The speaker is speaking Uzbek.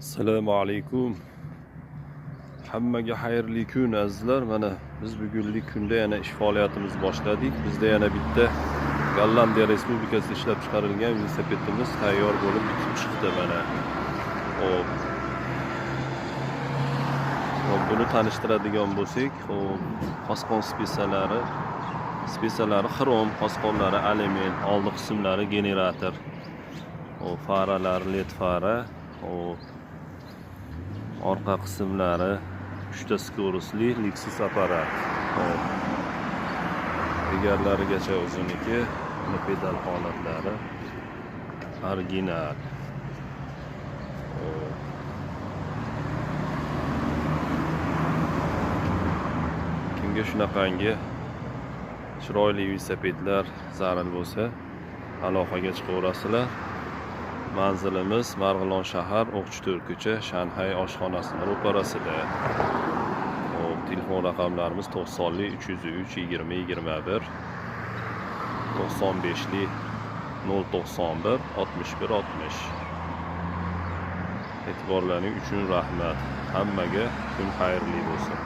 Assalomu alaykum. Hammaga xayrli kun azizlar. Mana biz bugunlik kunda yana ish faoliyatimizni boshladik. Bizda yana bitta Gollandiya Respublikasida ishlab chiqarilgan velosipedimiz tayyor bo'lib bitib chiqdi mana. Xo'p. Buni tanishtiradigan bo'lsak, qosqon spesiyalari xrom, qosqonlari alyumin, oldi qismlari generator. Faralar led fara, orqa qismlari 3 ta skоростli Lexus apparat. Egarlarigacha uzunligi, pedal holatlari original. Kimga shunaqangi chiroyli velosipedlar zarur bo'lsa, aloqaga chiqaverasizlar. Manzilimiz Marg'ilon shahar, O'qchi ko'cha, Shanxay oshxonasining ro'parasida. Telefon raqamlarimiz 90li 303 20 21, 95li 091 61 60. E'tiborlaring uchun rahmat. Hammaga kun xayrli bo'lsin.